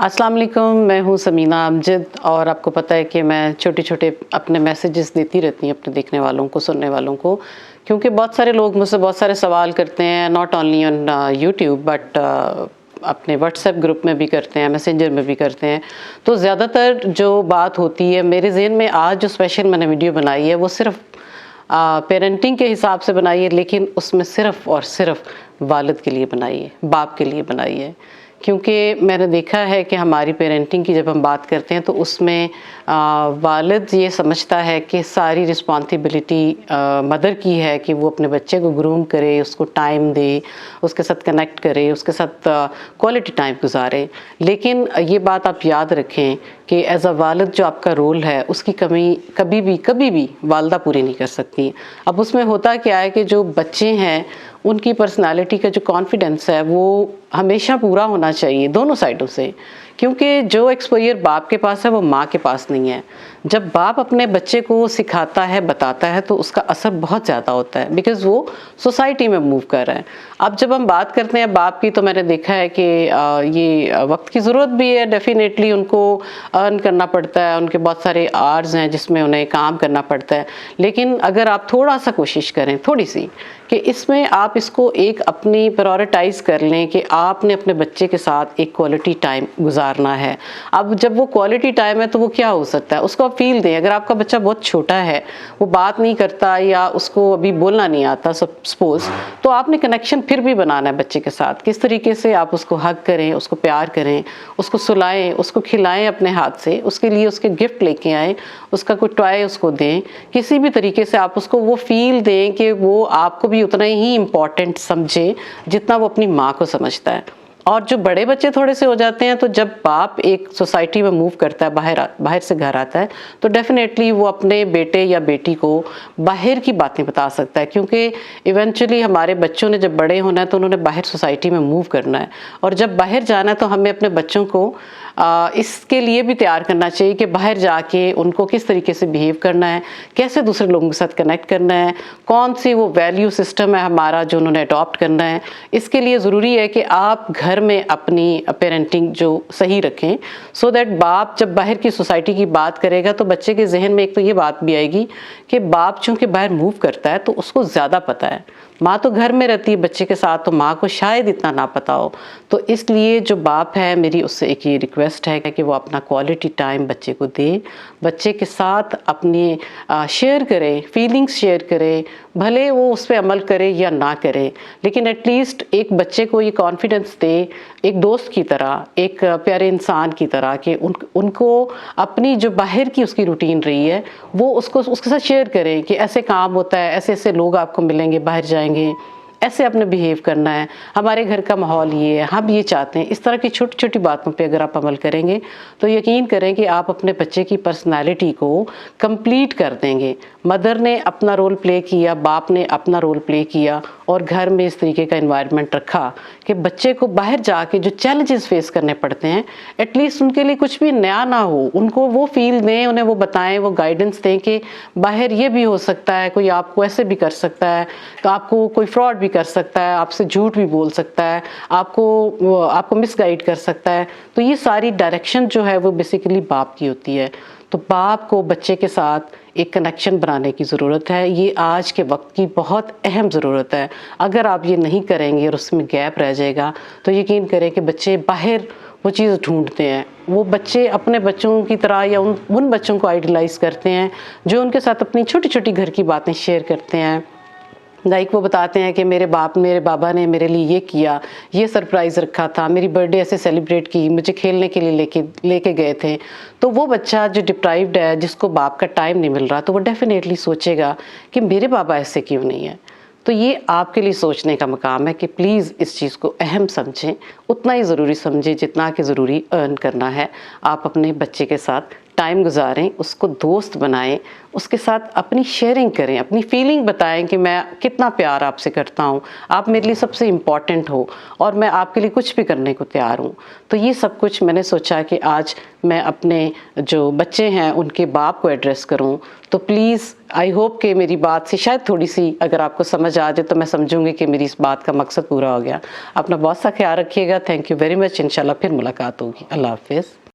अस्सलाम वालेकुम, मैं हूँ समीना अमजद और आपको पता है कि मैं छोटे छोटे अपने मैसेजेस देती रहती हूँ अपने देखने वालों को, सुनने वालों को, क्योंकि बहुत सारे लोग मुझसे बहुत सारे सवाल करते हैं, not only on YouTube but अपने व्हाट्सएप ग्रुप में भी करते हैं, मैसेंजर में भी करते हैं। तो ज़्यादातर जो बात होती है मेरे ज़हन में, आज जो स्पेशल मैंने वीडियो बनाई है वो सिर्फ पेरेंटिंग के हिसाब से बनाई है, लेकिन उसमें सिर्फ और सिर्फ वालिद के लिए बनाई है, बाप के लिए बनाई है। क्योंकि मैंने देखा है कि हमारी पेरेंटिंग की जब हम बात करते हैं तो उसमें वालिद ये समझता है कि सारी रिस्पॉन्सिबिलिटी मदर की है कि वो अपने बच्चे को ग्रूम करे, उसको टाइम दे, उसके साथ कनेक्ट करे, उसके साथ क्वालिटी टाइम गुजारे। लेकिन ये बात आप याद रखें कि एज अ वालिद जो आपका रोल है उसकी कमी कभी भी वालदा पूरी नहीं कर सकती। अब उसमें होता क्या है कि जो बच्चे हैं उनकी पर्सनालिटी का जो कॉन्फिडेंस है वो हमेशा पूरा होना चाहिए दोनों साइडों से, क्योंकि जो एक्सपोजर बाप के पास है वो माँ के पास नहीं है। जब बाप अपने बच्चे को सिखाता है, बताता है, तो उसका असर बहुत ज़्यादा होता है, बिकॉज़ वो सोसाइटी में मूव कर रहा है। अब जब हम बात करते हैं बाप की, तो मैंने देखा है कि ये वक्त की ज़रूरत भी है, डेफिनेटली उनको अर्न करना पड़ता है, उनके बहुत सारे आवर्स हैं जिसमें उन्हें काम करना पड़ता है। लेकिन अगर आप थोड़ा सा कोशिश करें, थोड़ी सी, कि इसमें आप इसको एक अपनी प्रायोरिटाइज़ कर लें कि आपने अपने बच्चे के साथ एक क्वालिटी टाइम गुजारना है। अब जब वो क्वालिटी टाइम है तो वो क्या हो सकता है, उसको आप फील दें। अगर आपका बच्चा बहुत छोटा है, वो बात नहीं करता या उसको अभी बोलना नहीं आता सपोज, तो आपने कनेक्शन फिर भी बनाना है बच्चे के साथ। किस तरीके से आप उसको हग करें, उसको प्यार करें, उसको सुलाएं, उसको खिलाएं अपने हाथ से, उसके लिए उसके गिफ्ट लेके आएँ, उसका कोई टॉय उसको दें। किसी भी तरीके से आप उसको वो फील दें कि वो आपको भी उतना ही इम्पोर्टेंट समझे जितना वो अपनी माँ को समझता है। और जो बड़े बच्चे थोड़े से हो जाते हैं, तो जब बाप एक सोसाइटी में मूव करता है, बाहर से घर आता है, तो डेफिनेटली वो अपने बेटे या बेटी को बाहर की बातें बता सकता है, क्योंकि इवेंचुअली हमारे बच्चों ने जब बड़े होना है तो उन्होंने बाहर सोसाइटी में मूव करना है। और जब बाहर जाना है तो हमें अपने बच्चों को इसके लिए भी तैयार करना चाहिए कि बाहर जाके उनको किस तरीके से बिहेव करना है, कैसे दूसरे लोगों के साथ कनेक्ट करना है, कौन सी वो वैल्यू सिस्टम है हमारा जो उन्होंने अडॉप्ट करना है। इसके लिए ज़रूरी है कि आप घर में अपनी पेरेंटिंग जो सही रखें, सो दैट बाप जब बाहर की सोसाइटी की बात करेगा तो बच्चे के जहन में एक तो ये बात भी आएगी कि बाप चूँकि बाहर मूव करता है तो उसको ज़्यादा पता है। माँ तो घर में रहती है बच्चे के साथ, तो माँ को शायद इतना ना पता हो। तो इसलिए जो बाप है, मेरी उससे एक ये रिक्वेस्ट है कि वो अपना क्वालिटी टाइम बच्चे को दे, बच्चे के साथ अपनी शेयर करे, फीलिंग्स शेयर करे, भले वो उस पर अमल करे या ना करे, लेकिन एटलीस्ट एक बच्चे को ये कॉन्फिडेंस दे, एक दोस्त की तरह, एक प्यारे इंसान की तरह, कि उनको अपनी जो बाहर की उसकी रूटीन रही है वो उसके साथ शेयर करें कि ऐसे काम होता है, ऐसे ऐसे लोग आपको मिलेंगे, बाहर जाएंगे, ऐसे अपने बिहेव करना है, हमारे घर का माहौल ये है, हम ये चाहते हैं। इस तरह की छोटी छोटी बातों पे अगर आप अमल करेंगे तो यकीन करें कि आप अपने बच्चे की पर्सनालिटी को कंप्लीट कर देंगे। मदर ने अपना रोल प्ले किया, बाप ने अपना रोल प्ले किया, और घर में इस तरीके का एनवायरनमेंट रखा कि बच्चे को बाहर जाके जो चैलेंजेस फेस करने पड़ते हैं, एटलीस्ट उनके लिए कुछ भी नया ना हो, उनको वो फील दें, उन्हें वो बताएं, वो गाइडेंस दें कि बाहर ये भी हो सकता है, कोई आपको ऐसे भी कर सकता है, तो आपको कोई फ्रॉड भी कर सकता है, आपसे झूठ भी बोल सकता है, आपको मिसगाइड कर सकता है। तो ये सारी डायरेक्शन जो है वो बेसिकली बाप की होती है। तो बाप को बच्चे के साथ एक कनेक्शन बनाने की ज़रूरत है। ये आज के वक्त की बहुत अहम ज़रूरत है। अगर आप ये नहीं करेंगे और उसमें गैप रह जाएगा तो यकीन करें कि बच्चे बाहर वो चीज़ ढूंढते हैं। वो बच्चे अपने बच्चों की तरह या उन बच्चों को आइडलाइज़ करते हैं जो उनके साथ अपनी छोटी छोटी घर की बातें शेयर करते हैं। लाइक वो बताते हैं कि मेरे बाबा ने मेरे लिए ये किया, ये सरप्राइज़ रखा था, मेरी बर्थडे ऐसे सेलिब्रेट की, मुझे खेलने के लिए लेके गए थे। तो वो बच्चा जो डिप्राइव्ड है, जिसको बाप का टाइम नहीं मिल रहा, तो वो डेफिनेटली सोचेगा कि मेरे बाबा ऐसे क्यों नहीं है। तो ये आपके लिए सोचने का मकाम है कि प्लीज़ इस चीज़ को अहम समझें, उतना ही ज़रूरी समझें जितना कि ज़रूरी अर्न करना है। आप अपने बच्चे के साथ ٹائم گزاریں، اس کو دوست بنائیں، اس کے ساتھ اپنی شیئرنگ کریں، اپنی فیلنگ بتائیں کہ میں کتنا پیار آپ سے کرتا ہوں، آپ میرے لیے سب سے امپورٹنٹ ہو اور میں آپ کے لیے کچھ بھی کرنے کو تیار ہوں۔ تو یہ سب کچھ میں نے سوچا کہ آج میں اپنے جو بچے ہیں ان کے باپ کو ایڈریس کروں۔ تو پلیز آئی ہوپ کہ میری بات سے شاید تھوڑی سی اگر آپ کو سمجھ آ جائے تو میں سمجھوں گی کہ میری اس بات کا مقصد پورا ہو گیا۔ اپنا بہت سا خیال رکھیے گا۔ تھینک یو ویری مچ، انشاءاللہ پھر ملاقات ہوگی۔ اللہ حافظ۔